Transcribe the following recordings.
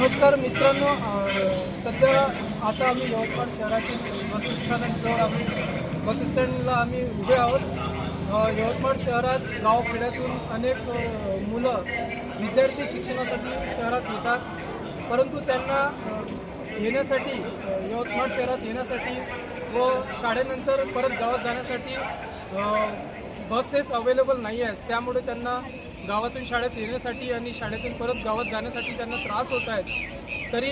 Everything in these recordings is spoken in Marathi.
नमस्कार मित्रांनो, सध्या आता आम्ही यवतमाळ शहरातील बस स्थानकजवळ बस स्टँडला आम्ही उभे आहोत. यवतमाळ शहरात गावखेड्यातून अनेक मुलं विद्यार्थी शिक्षणासाठी शहरात येतात, परंतु त्यांना येण्यासाठी यवतमाळ शहरात येण्यासाठी व शाळेनंतर परत गावात जाण्यासाठी बसेस अवेलेबल नाही आहेत. त्यामुळे त्यांना गावातून शाळेत येण्यासाठी आणि शाळेतून परत गावात जाण्यासाठी त्यांना त्रास होत आहेत. तरी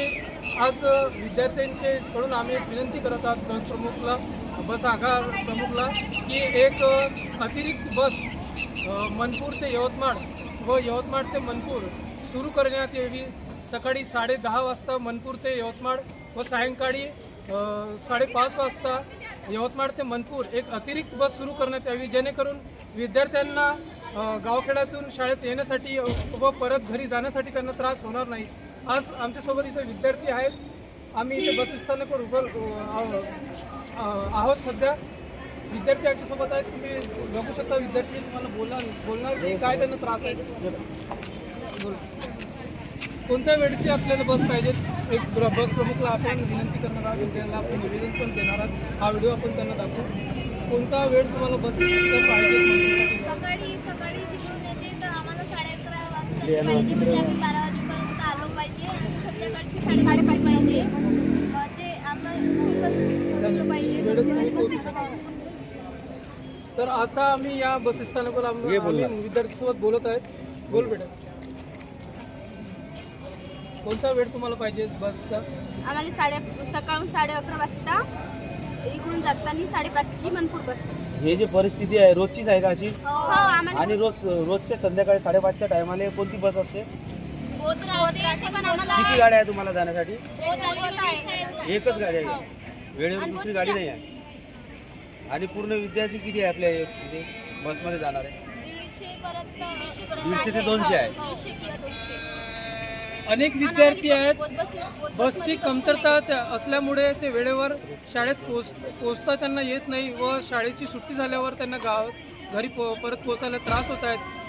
आज विद्यार्थ्यांकडून आम्ही एक विनंती करत आहोत बस प्रमुखला, बस आगार प्रमुखला, की एक अतिरिक्त बस मनपूर ते यवतमाळ व यवतमाळ ते मनपूर सुरू करण्यात यावी. सकाळी 10:30 वाजता मनपूर ते यवतमाळ व सायंकाळी 5:30 वाजता यवतमाळ ते मनपूर एक अतिरिक्त बस सुरू करण्यात यावी, जेणेकरून विद्यार्थ्यांना गावखेड्यातून शाळेत येण्यासाठी व परत घरी जाण्यासाठी त्यांना त्रास होणार नाही. आज आमच्यासोबत इथे विद्यार्थी आहेत. आम्ही इथे बस स्थानकावर उभं आहोत. सध्या विद्यार्थी आमच्यासोबत आहेत. तुम्ही बघू शकता विद्यार्थी तुम्हाला बोलणार की काय त्यांना त्रास आहे. कोणत्या वेळची आपल्याला बस पाहिजेत, एक बस प्रमुखला आपण विनंती करणार आहोत, त्यांना आपण निवेदन पण देणार आहोत. हा व्हिडिओ आपण त्यांना दाखवू. कोणता वेळ तुम्हाला बस पाहिजे? सकाळी तिकडून येते तर आम्हाला 11:30 वाजता पाहिजे, म्हणजे आम्ही 12 वाजेपर्यंत आलो पाहिजे. आणि संध्याकाळची 5:30 पाहिजे. ते आम्हाला पाहिजे. तर आता आम्ही या बस स्थानकावर विद्यार्थ्यांसोबत बोलत आहेत. बोल बेटा, कोणता वेळ तुम्हाला पाहिजे बसचा? आम्हाला सकाळून 11:30 वाजता इकडून जाताना 5:30ची मनपूर बस. हे जे परिस्थिती आहे रोजचीच आहे का अशी? आणि हो, रोजच्या संध्याकाळी 5:30च्या टायमाला कोणती बस असते? आम्हाला किती गाड्या आहे तुम्हाला जाण्यासाठी? एकच गाडी आहे, वेळेवर दुसरी गाडी नाही आहे. आणि पूर्ण विद्यार्थी किती आहे आपल्या इथे बसमध्ये जाणार आहे? 150 ते 200 आहे. अनेक विद्यार्थी आहेत. बसची कमतरता असल्यामुळे ते वेळेवर शाळेत पोचता त्यांना येत नाही व शाळेची सुट्टी झाल्यावर त्यांना घरी परत पोचायला त्रास होत आहेत.